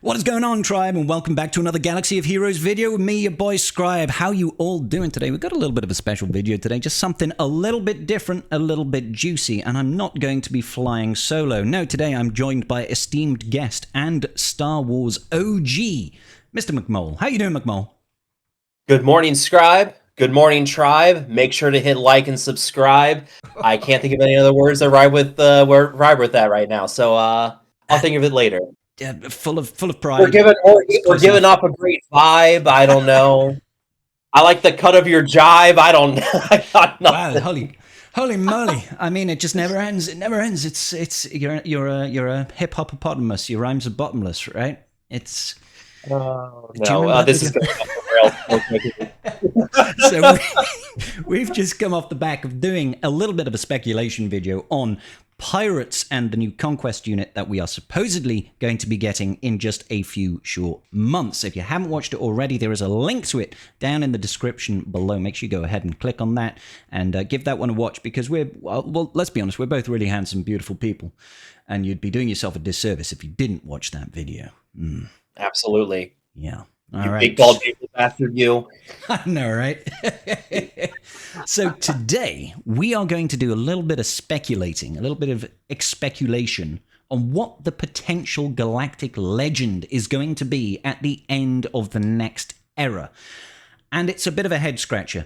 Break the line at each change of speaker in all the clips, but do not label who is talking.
What is going on, Tribe, and welcome back to another Galaxy of Heroes video with me, your boy Scribe. How you all doing today? We've got a little bit of a special video today, just something a little bit different, a little bit juicy, and I'm not going to be flying solo. No, today I'm joined by esteemed guest and Star Wars OG, Mr. McMole. How you doing, McMole?
Good morning, Scribe. Good morning, Tribe. Make sure to hit like and subscribe. I can't think of any other words that rhyme with that right now, so I'll think of it later.
Full of pride.
We're giving off a great vibe. I don't know. I like the cut of your jive. I don't know. I got nothing.
Wow, holy moly! I mean, it just never ends. It never ends. You're a hip hopopotamus. Your rhymes are bottomless, right? It's.
Oh no! This is going to
So we've just come off the back of doing a little bit of a speculation video on pirates and the new conquest unit that we are supposedly going to be getting in just a few short months. If you haven't watched it already, there is a link to it down in the description below. Make sure you go ahead and click on that and give that one a watch, because well, let's be honest, we're both really handsome, beautiful people, and you'd be doing yourself a disservice if you didn't watch that video.
Absolutely.
Yeah.
All right. Big bald people after you.
I know, right? So today, we are going to do a little bit of speculating, a little bit of speculation on what the potential Galactic Legend is going to be at the end of the next era. And it's a bit of a head-scratcher.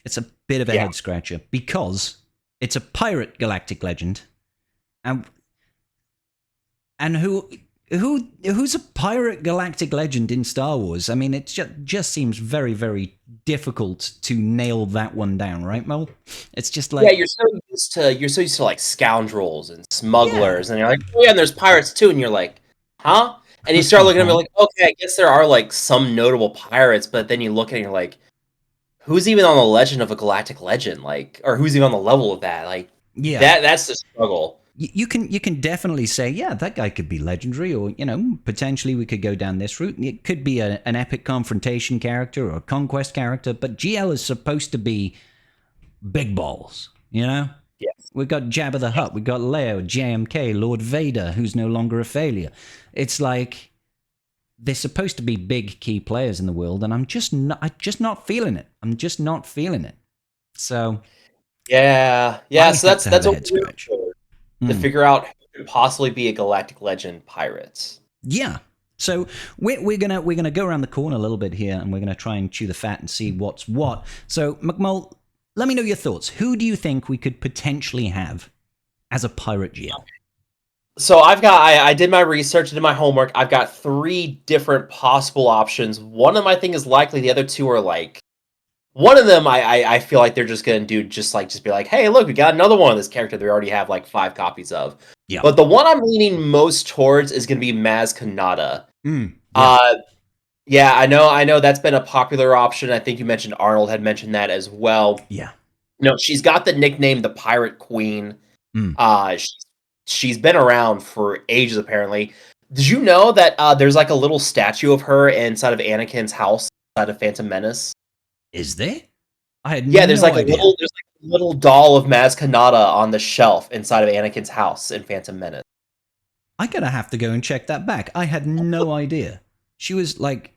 It's a bit of a head-scratcher, because it's a pirate Galactic Legend. And who's a pirate Galactic Legend in Star Wars? I mean, it just seems very, very difficult to nail that one down, right, Mel? It's just like,
yeah, you're so used to like scoundrels and smugglers, and you're like, oh yeah, and there's pirates too, and you're like, huh? And you start looking at me like, okay, I guess there are like some notable pirates, but then you look at it and you're like, who's even on the Legend of a Galactic Legend, like, or who's even on the level of that? Like, that's the struggle.
You can definitely say, yeah, that guy could be legendary, or, you know, potentially we could go down this route. It could be an epic confrontation character or a conquest character, but GL is supposed to be big balls, you know?
Yes.
We've got Jabba the Hutt, we've got Leo, JMK, Lord Vader, who's no longer a failure. It's like, they're supposed to be big key players in the world, and I'm just not feeling it. I'm just not feeling it. So...
Yeah, so that's a weird to figure out who could possibly be a Galactic Legend pirates.
Yeah. So we're gonna go around the corner a little bit here, and we're gonna try and chew the fat and see what's what. So McMull, let me know your thoughts. Who do you think we could potentially have as a pirate GL?
So I did my research, I did my homework. I've got 3 different possible options. One of them I think is likely. The other 2 are like, one of them I feel like they're just gonna do just be like, hey, look, we got another one of this character that we already have like 5 copies of. Yeah. But the one I'm leaning most towards is gonna be Maz Kanata. Yeah, I know that's been a popular option. I think you mentioned Arnold had mentioned that as well.
Yeah.
You know, she's got the nickname the Pirate Queen. She's been around for ages, apparently. Did you know that there's like a little statue of her inside of Anakin's house inside of Phantom Menace?
Is there? I had
there's like a little doll of Maz Kanata on the shelf inside of Anakin's house in Phantom Menace.
I'm gonna have to go and check that back. I had no idea. She was like,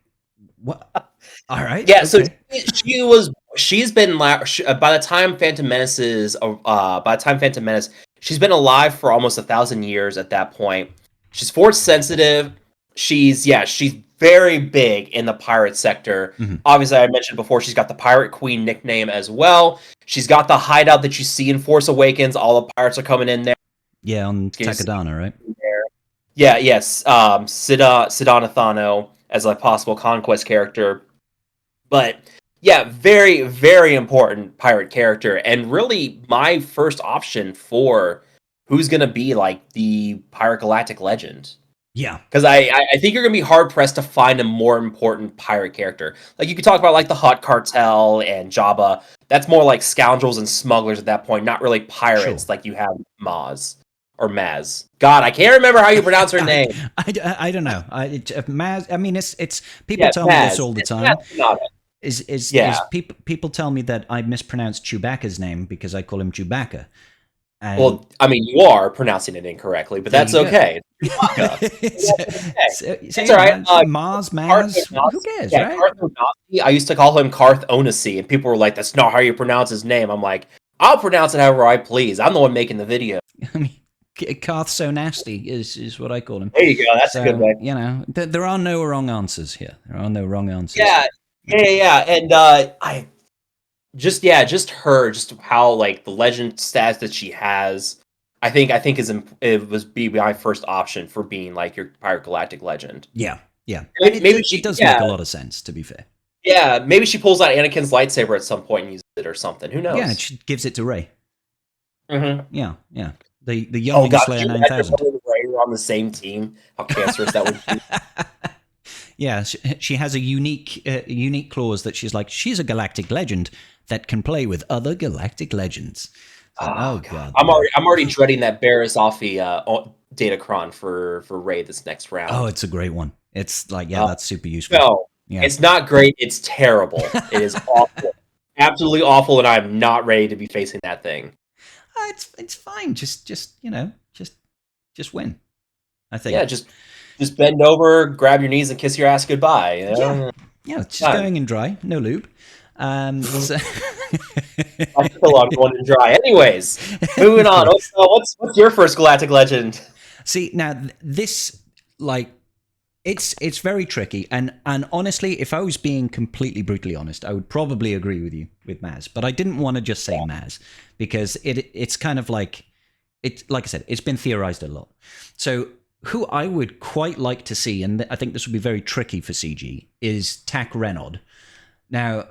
what? All right.
Yeah, okay. So she's been by the time Phantom Menace, she's been alive for almost 1,000 years at that point. She's force sensitive. She's very big in the pirate sector. Obviously, I mentioned before, she's got the Pirate Queen nickname as well. She's got the hideout that you see in Force Awakens. All the pirates are coming in there.
Yeah, on Takodana, right?
Yeah, yes. Sidana Thano as a possible conquest character. But yeah, very, very important pirate character. And really my first option for who's going to be like the Pirate Galactic Legend.
Yeah,
because I think you're gonna be hard pressed to find a more important pirate character. Like, you could talk about like the Hutt Cartel and Jabba. That's more like scoundrels and smugglers at that point, not really pirates. Like you have Maz or Maz. God, I can't remember how you pronounce her name.
I don't know. Maz. I mean, it's people tell me this all the time. People tell me that I mispronounce Chewbacca's name because I call him Chewbacca.
Well, I mean, you are pronouncing it incorrectly, but that's okay. Chewbacca.
It's
all right.
Mars,
Karth
who cares,
yeah,
right?
Karth Onasi. I used to call him Karth Onasi, and people were like, "That's not how you pronounce his name." I'm like, "I'll pronounce it however I please. I'm the one making the video."
I mean, Karth so nasty is what I call him.
There you go. That's a good way.
You know, there are no wrong answers here. There are no wrong answers.
Yeah. And just how like the legend stats that she has. I think it was be my first option for being like your Pirate Galactic Legend.
Yeah.
Maybe
it does make a lot of sense, to be fair.
Yeah, maybe she pulls out Anakin's lightsaber at some point and uses it or something. Who knows?
Yeah, she gives it to Rey.
Mm-hmm.
Yeah. The young Slayer 9000.
Rey were on the same team. How cancerous that would be.
Yeah, she has a unique clause that she's a galactic legend that can play with other galactic legends. Oh god,
I'm already dreading that Barriss Offee Datacron for Rey this next round.
Oh, it's a great one. It's like that's super useful.
No,
yeah.
It's not great. It's terrible. It is awful, absolutely awful, and I'm not ready to be facing that thing.
It's fine. Just win. I think.
Yeah, just bend over, grab your knees, and kiss your ass goodbye. You know?
Yeah, it's just going in dry, no lube. So
I feel I'm going in dry. Anyways, moving on. What's your first Galactic Legend?
See, now this it's very tricky, and honestly, if I was being completely brutally honest, I would probably agree with you with Maz, but I didn't want to just say Maz because it's kind of like I said, it's been theorized a lot. So who I would quite like to see, and I think this would be very tricky for CG, is Tac Renard. Now,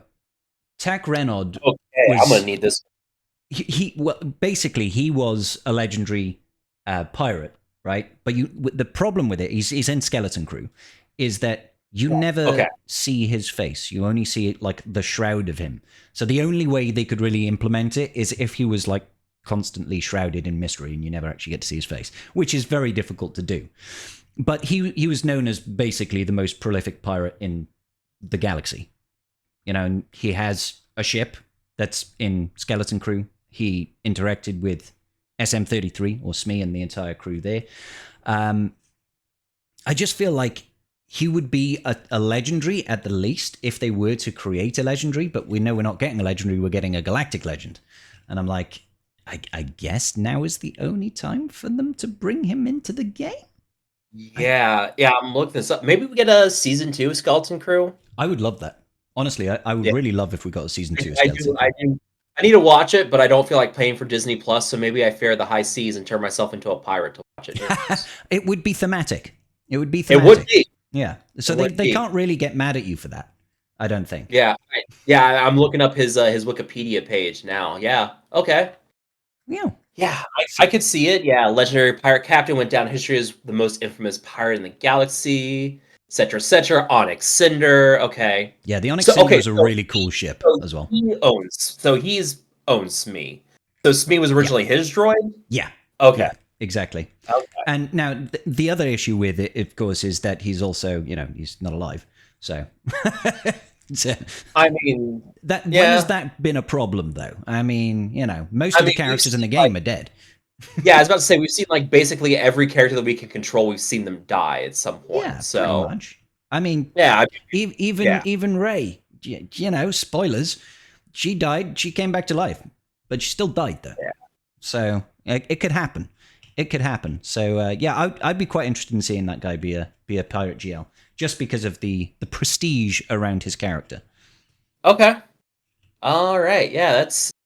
Tac Renard.
Okay, I'm gonna need this.
Basically he was a legendary pirate, right? But the problem with it, he's in Skeleton Crew, is that you never see his face. You only see it like the shroud of him. So the only way they could really implement it is if he was like constantly shrouded in mystery and you never actually get to see his face, which is very difficult to do. But he was known as basically the most prolific pirate in the galaxy. You know, and he has a ship that's in Skeleton Crew. He interacted with SM-33 or Smee and the entire crew there. I just feel like he would be a legendary at the least if they were to create a legendary, but we know we're not getting a legendary, we're getting a galactic legend. And I'm like, I guess now is the only time for them to bring him into the game?
Yeah, I'm looking this up. Maybe we get a season 2 Skeleton Crew?
I would love that. Honestly, I would really love if we got a season 2 Skeleton Crew.
I do. I need to watch it, but I don't feel like paying for Disney Plus, so maybe I fare the high seas and turn myself into a pirate to watch it.
It would be thematic. It would be
thematic. It would be.
Yeah. So they can't really get mad at you for that, I don't think.
Yeah. I'm looking up his Wikipedia page now. Yeah. Okay.
Yeah.
Yeah, I could see it. Yeah, legendary pirate captain went down in history as the most infamous pirate in the galaxy, etc., etc. Onyx Cinder. Okay.
Yeah, the Onyx Cinder is a really cool ship as well.
He owns Smee. So Smee was originally his droid?
Yeah.
Okay.
Yeah, exactly.
Okay.
And now the other issue with it, of course, is that he's also, he's not alive. So
I mean,
when has that been a problem, though? I mean, most of the characters in the game are dead.
Yeah, I was about to say we've seen like basically every character that we can control. We've seen them die at some point.
Yeah,
so
pretty much. I mean, even Rey. Spoilers. She died. She came back to life, but she still died though.
Yeah.
So it could happen. It could happen. So I'd be quite interested in seeing that guy be a pirate GL. Just because of the prestige around his character.
Okay. All right. Yeah,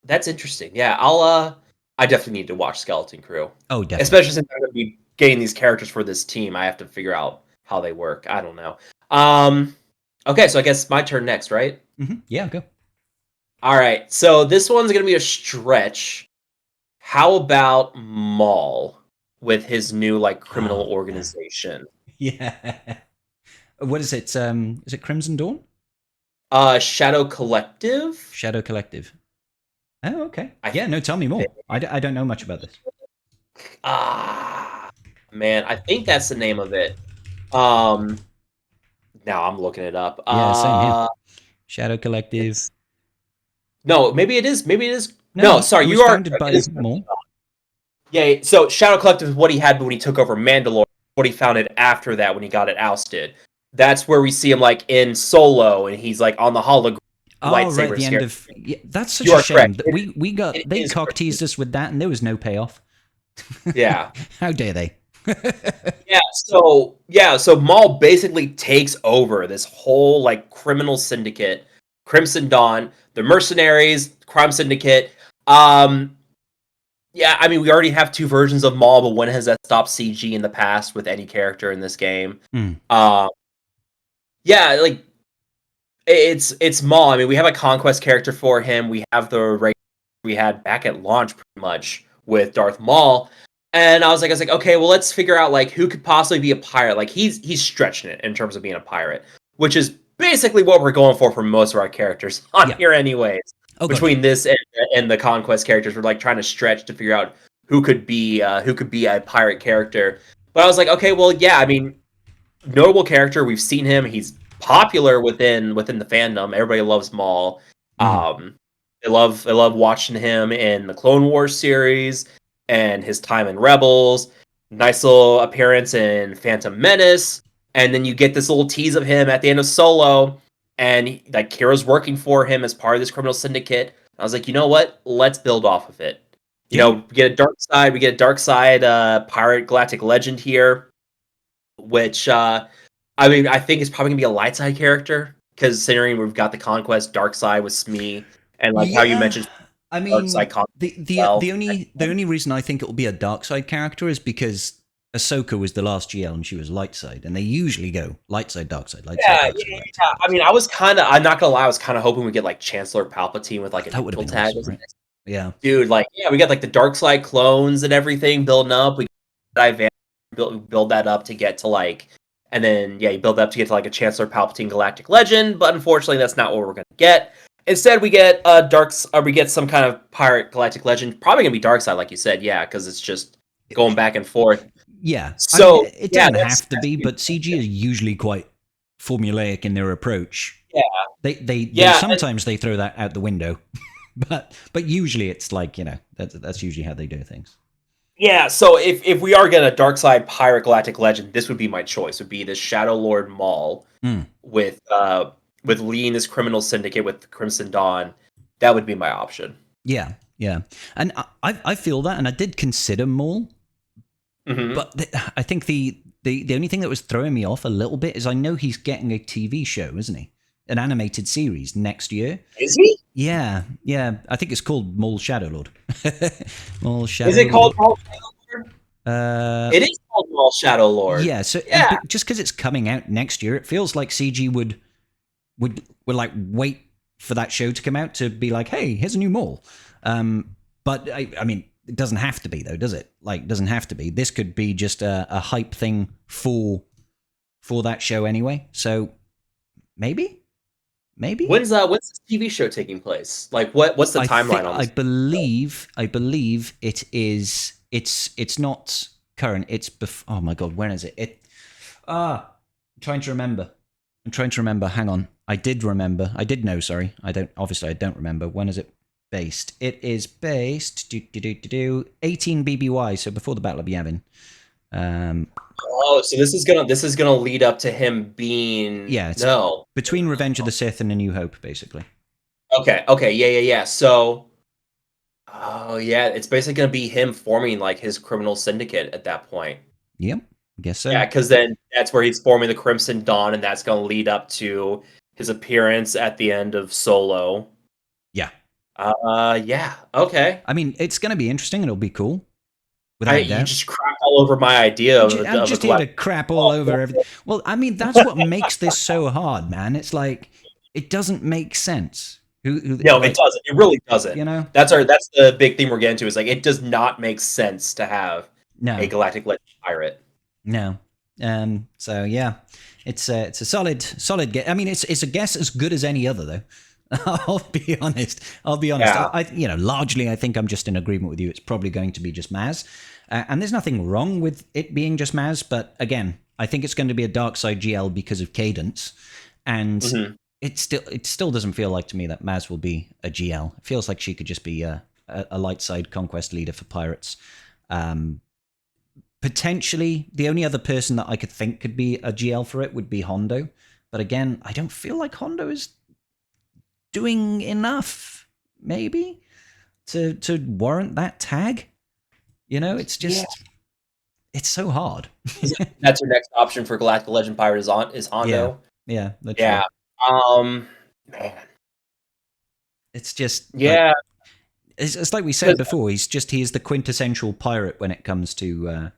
that's interesting. Yeah, I definitely need to watch Skeleton Crew.
Oh, definitely.
Especially since I'm going to be getting these characters for this team. I have to figure out how they work. I don't know. Okay, so I guess my turn next, right?
Mm-hmm. Yeah, go.
All right. So this one's going to be a stretch. How about Maul with his new criminal organization?
Yeah. What is it? Is it Crimson Dawn?
Shadow Collective.
Shadow Collective. Oh, okay. No, tell me more. I don't know much about this.
Man, I think that's the name of it. Now I'm looking it up.
Yeah, same here. Shadow Collective.
No, maybe it is. No, sorry, you are
founded by Maul.
Yeah, so Shadow Collective is what he had when he took over Mandalore. what he founded after that when he got it ousted. That's where we see him like in Solo, and he's like on the hologram.
Oh, right, the end of... Yeah, that's such
You
a
are
shame.
correct.
They cock-teased us with that, and there was no payoff.
Yeah.
How dare they?
So Maul basically takes over this whole like criminal syndicate, Crimson Dawn, the mercenaries, crime syndicate. Yeah, I mean we already have two versions of Maul, but when has that stopped CG in the past with any character in this game? Yeah, like it's Maul. I mean, we have a conquest character for him. We have the race we had back at launch pretty much with Darth Maul. And I was like, okay, well, let's figure out like who could possibly be a pirate. Like he's stretching it in terms of being a pirate, which is basically what we're going for most of our characters on here, anyways. Between this and the conquest characters, we're like trying to stretch to figure out who could be a pirate character. But I was like, okay, well, yeah, I mean, notable character. We've seen him. He's popular within the fandom. Everybody loves Maul. They love watching him in the Clone Wars series and his time in Rebels. Nice little appearance in Phantom Menace, and then you get this little tease of him at the end of Solo, and like Kira's working for him as part of this criminal syndicate. I was like, you know what? Let's build off of it. You know, we get a dark side pirate Galactic Legend here, which I mean, I think is probably gonna be a light side character, because considering we've got the conquest dark side with Smee, and like how you mentioned,
I mean, the only reason I think it will be a dark side character is because Ahsoka was the last GL and she was light side, and they usually go light side, dark side, light side, dark side.
Yeah. I mean, I'm not gonna lie, I was kind of hoping we get like Chancellor Palpatine with like a neutral tag.
Awesome, right? Yeah,
dude, like we got like the dark side clones and everything building up. We build that up to get to like. And then, you build up to get to like a Chancellor Palpatine Galactic Legend, but unfortunately, that's not what we're going to get. Instead, we get we get some kind of pirate Galactic Legend. Probably going to be dark side, like you said, because it's just going back and forth.
Yeah.
So
I mean, it doesn't have to be, but CG is usually quite formulaic in their approach.
Yeah.
They sometimes they throw that out the window, but usually it's like that's usually how they do things.
Yeah, so if we are getting a dark side pirate Galactic Legend, this would be my choice. Would be the Shadow Lord Maul with leading this criminal syndicate with Crimson Dawn. That would be my option.
Yeah, and I feel that, and I did consider Maul, but I think the only thing that was throwing me off a little bit is I know he's getting a TV show, isn't he? An animated series next year.
Is he?
Yeah. I think it's called Maul Shadow Lord. Maul Shadow.
Is it called Maul Shadow Lord? It is called Maul Shadow Lord.
Yeah. So just because it's coming out next year, it feels like CG would like wait for that show to come out to be like, hey, here's a new Maul. But I mean, it doesn't have to be though, does it? Like, it doesn't have to be. This could be just a hype thing for that show anyway. So maybe.
When's this TV show taking place? Like what's the timeline on this?
I believe it is. It's not current. It's oh my god, when is it? I'm trying to remember. Hang on. I did remember. I did know. Sorry, I don't remember. When is it based? It is based 18 BBY. So before the Battle of Yavin.
So this is gonna lead up to him being
between Revenge of the Sith and A New Hope, basically.
Okay, yeah. So, it's basically gonna be him forming like his criminal syndicate at that point.
Yep, I guess so.
Yeah, because then that's where he's forming the Crimson Dawn, and that's gonna lead up to his appearance at the end of Solo.
Yeah.
Okay.
I mean, it's gonna be interesting and it'll be cool.
You just crap all over my idea.
I'm just here to crap all over everything. Well, I mean, that's what makes this so hard, man. It's like, it doesn't make sense.
No, it doesn't. It really doesn't. That's the big thing we're getting to, is like, it does not make sense to have a Galactic Legend pirate.
No. So yeah, it's a solid guess. I mean, it's a guess as good as any other, though. I'll be honest. Yeah. Largely, I think I'm just in agreement with you. It's probably going to be just Maz. And there's nothing wrong with it being just Maz. But again, I think it's going to be a dark side GL because of cadence. And it still doesn't feel like to me that Maz will be a GL. It feels like she could just be a light side conquest leader for pirates. Potentially, the only other person that I could think could be a GL for it would be Hondo. But again, I don't feel like Hondo is doing enough, maybe, to warrant that tag. You know, it's just it's so hard.
That's your next option for Galactic Legend Pirate is Hondo.
Yeah, literally.
Yeah. Man.
It's just
yeah.
Like, it's like we said before. He is the quintessential pirate when it comes to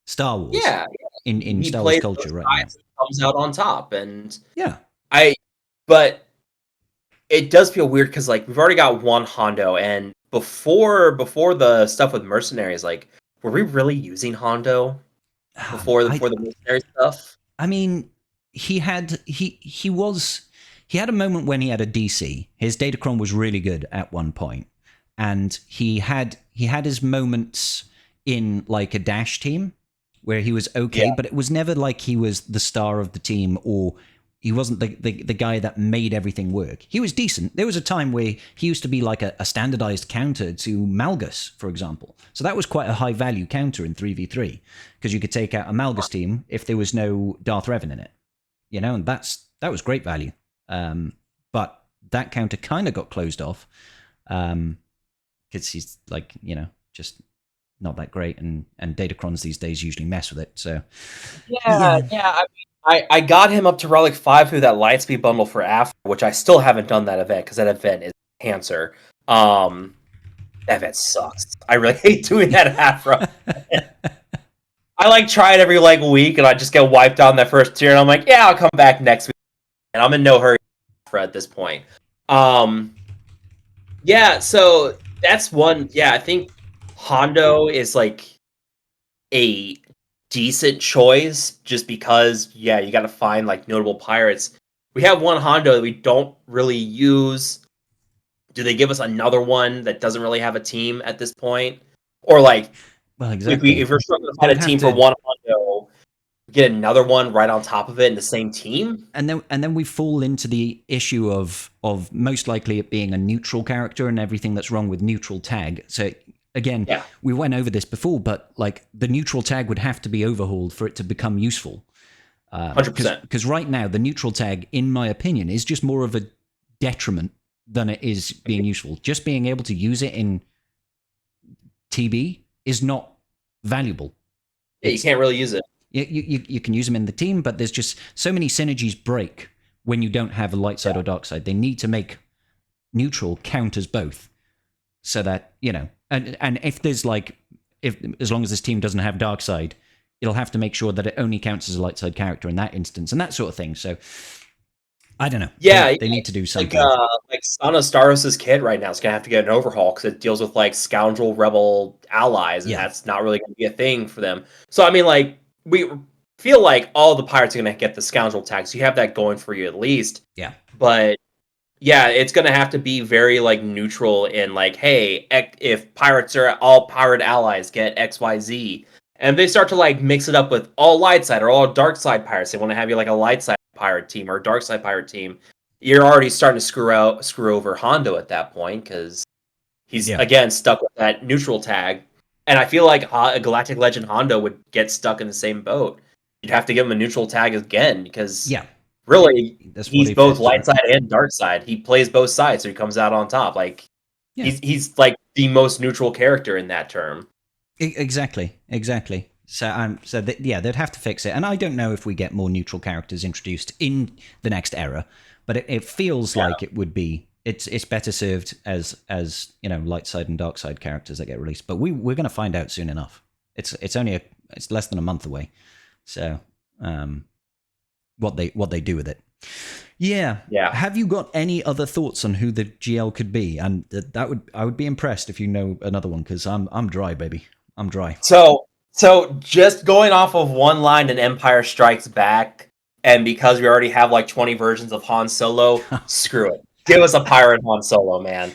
Star Wars.
Yeah.
In Star Wars culture, right now.
Comes out on top, and
yeah.
But it does feel weird because like we've already got one Hondo, and before the stuff with mercenaries, like were we really using Hondo before the mercenary stuff?
I mean, he had a moment when he had a DC. His Datacron was really good at one point, and he had his moments in like a dash team where he was okay, but it was never like he was the star of the team, or he wasn't the guy that made everything work. He was decent. There was a time where he used to be like a standardized counter to Malgus, for example. So that was quite a high value counter in 3v3, because you could take out a Malgus team if there was no Darth Revan in it. You know, and that was great value. But that counter kind of got closed off because he's like, you know, just not that great, and Datacrons these days usually mess with it. So
yeah. I mean, I got him up to Relic 5 through that Lightspeed bundle for Afro, which I still haven't done that event because that event is cancer. That event sucks. I really hate doing that Afro. I like try it every like week, and I just get wiped out in that first tier, and I'm like, yeah, I'll come back next week, and I'm in no hurry at this point. Yeah, so that's one. Yeah, I think Hondo is like a decent choice just because, yeah, you got to find like notable pirates. We have one Hondo that we don't really use. Do they give us another one that doesn't really have a team at this point? Or like,
well, exactly.
If we're struggling to find a team for one Hondo, get another one right on top of it in the same team,
and then we fall into the issue of most likely it being a neutral character and everything that's wrong with neutral tag. So again, we went over this before, but like the neutral tag would have to be overhauled for it to become useful.
100%.
Because right now the neutral tag, in my opinion, is just more of a detriment than it is being useful. Just being able to use it in TB is not valuable.
Yeah, you can't really use it.
You can use them in the team, but there's just so many synergies break when you don't have a light side or dark side. They need to make neutral count as both, so that, you know, and if there's like, as long as this team doesn't have dark side, it'll have to make sure that it only counts as a light side character in that instance, and that sort of thing. So I don't know.
Yeah,
they need to do something.
Like Sana Staros' kit right now is gonna have to get an overhaul because it deals with like scoundrel rebel allies, and that's not really gonna be a thing for them. So I mean, like, we feel like all the pirates are gonna get the scoundrel tag, so you have that going for you at least.
Yeah.
But yeah, it's gonna have to be very like neutral in like, hey, if pirates are all pirate allies get XYZ, and they start to like mix it up with all light side or all dark side pirates. They want to have you like a light side pirate team or a dark side pirate team. You're already starting to screw over Hondo at that point because he's again stuck with that neutral tag. And I feel like a Galactic Legend Hondo would get stuck in the same boat. You'd have to give him a neutral tag again because really he's both light side and dark side. He plays both sides, so he comes out on top. Like he's like the most neutral character in that term.
Exactly. So, they'd have to fix it, and I don't know if we get more neutral characters introduced in the next era, but it feels like it would be. It's better served as you know, light side and dark side characters that get released. But we're going to find out soon enough. It's less than a month away. So, what they do with it. Yeah. Have you got any other thoughts on who the GL could be? And I would be impressed if you know another one, because I'm dry, baby. I'm dry.
So just going off of one line in Empire Strikes Back, and because we already have like 20 versions of Han Solo, screw it. Give us a pirate Han Solo, man.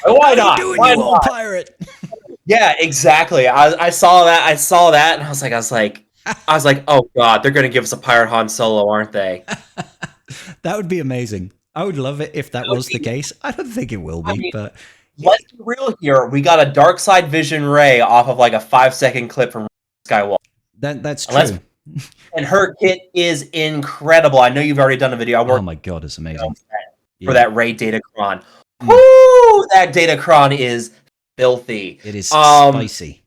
Why not?
Why not? Pirate.
Yeah, exactly. I saw that, and I was like, oh god, they're gonna give us a pirate Han Solo, aren't they?
That would be amazing. I would love it if that was the case. I don't think it will be, but
let's be real here. We got a dark side vision Ray off of like a 5-second clip from Skywalker.
That's true.
And her kit is incredible. I know you've already done a video.
Oh my god, it's amazing.
For that Raid Datacron. Woo! That Datacron is filthy.
It is spicy.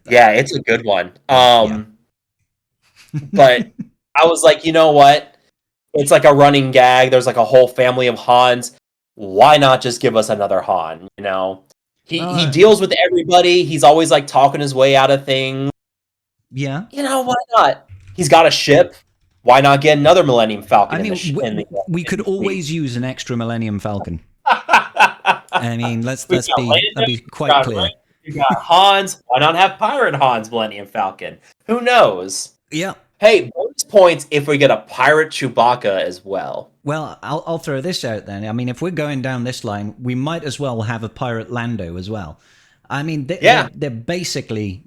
Yeah, it's a good one. But I was like, you know what? It's like a running gag. There's like a whole family of Hans. Why not just give us another Han? You know, he deals with everybody. He's always like talking his way out of things.
Yeah.
You know, why not? He's got a ship. Why not get another Millennium Falcon?
I mean, we could always use an extra Millennium Falcon. I mean, let's be quite clear.
You got Hans. Why not have Pirate Hans Millennium Falcon? Who knows?
Yeah.
Hey, bonus points if we get a Pirate Chewbacca as well.
Well, I'll throw this out then. I mean, if we're going down this line, we might as well have a Pirate Lando as well. I mean, they're basically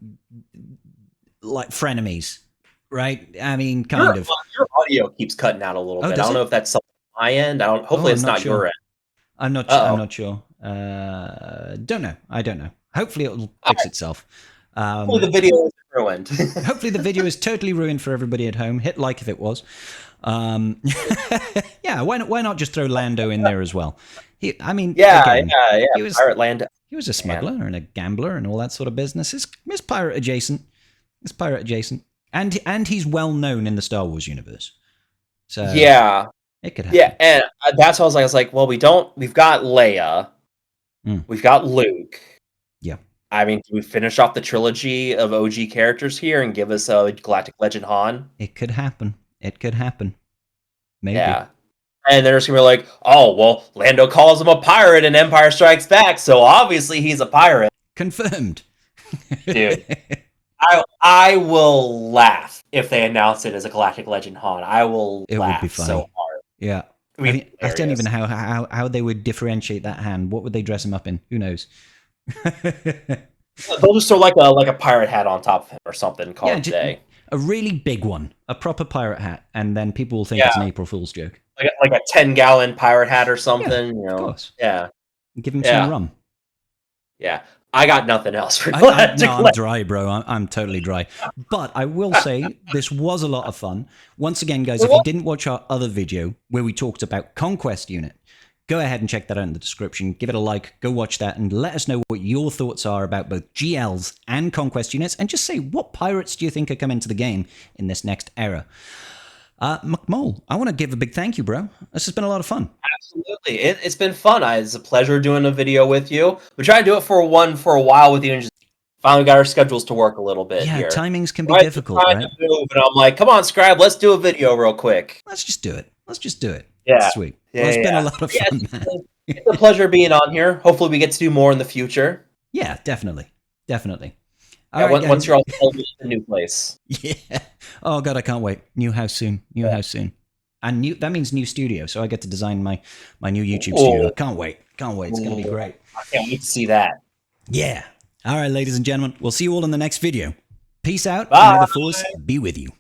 like frenemies, right? I mean, kind of.
Your audio keeps cutting out a little bit. I don't know if that's something on my end. Hopefully, it's not your end.
I'm not sure. Don't know. I don't know. Hopefully, it'll fix itself.
Hopefully, the video is ruined.
Hopefully, the video is totally ruined for everybody at home. Hit like if it was. Yeah, why not just throw Lando in there as well? He was
Pirate Lando.
He was a smuggler and a gambler and all that sort of business. It's pirate adjacent. It's pirate adjacent, and he's well known in the Star Wars universe. So
yeah,
it could happen.
Yeah, and that's what I was like, well, we've got Leia, we've got Luke.
Yeah.
I mean, do we finish off the trilogy of OG characters here and give us a Galactic Legend Han?
It could happen. It could happen. Maybe.
Yeah. And they're just going to be like, oh, well, Lando calls him a pirate in Empire Strikes Back, so obviously he's a pirate.
Confirmed.
Dude. I will laugh if they announce it as a Galactic Legend Han. I will laugh so hard.
Yeah. I don't even know how they would differentiate that hand. What would they dress him up in? Who knows?
They'll just throw like a pirate hat on top of him or something. Call it day.
A really big one, a proper pirate hat, and then people will think it's an April Fool's joke.
Like a 10-gallon pirate hat or something.
Yeah,
you know?
Of course.
Yeah.
Give him some rum.
Yeah. I got nothing else for
I'm dry, bro. I'm totally dry. But I will say this was a lot of fun. Once again, guys, if you didn't watch our other video where we talked about Conquest Unit, go ahead and check that out in the description. Give it a like. Go watch that and let us know what your thoughts are about both GLs and Conquest Units. And just say, what pirates do you think are coming to the game in this next era? McMole, I want to give a big thank you, bro. This has been a lot of fun.
Absolutely. It's been fun. It's a pleasure doing a video with you. We tried to do it for a while with you and just finally got our schedules to work a little bit here.
Yeah, timings can be difficult, right?
And I'm like, come on, Scribe, let's do a video real quick.
Let's just do it.
Yeah.
Sweet.
Yeah,
well, it's been a lot of fun, man.
It's a pleasure being on here. Hopefully we get to do more in the future.
Yeah, definitely.
All right, once you're all settled in the new place.
Yeah. Oh, God, I can't wait. New house soon. And that means new studio, so I get to design my new YouTube studio. I can't wait. It's going to be great.
I can't wait to see that.
Yeah. All right, ladies and gentlemen, we'll see you all in the next video. Peace out.
Bye.
And may the Force be with you.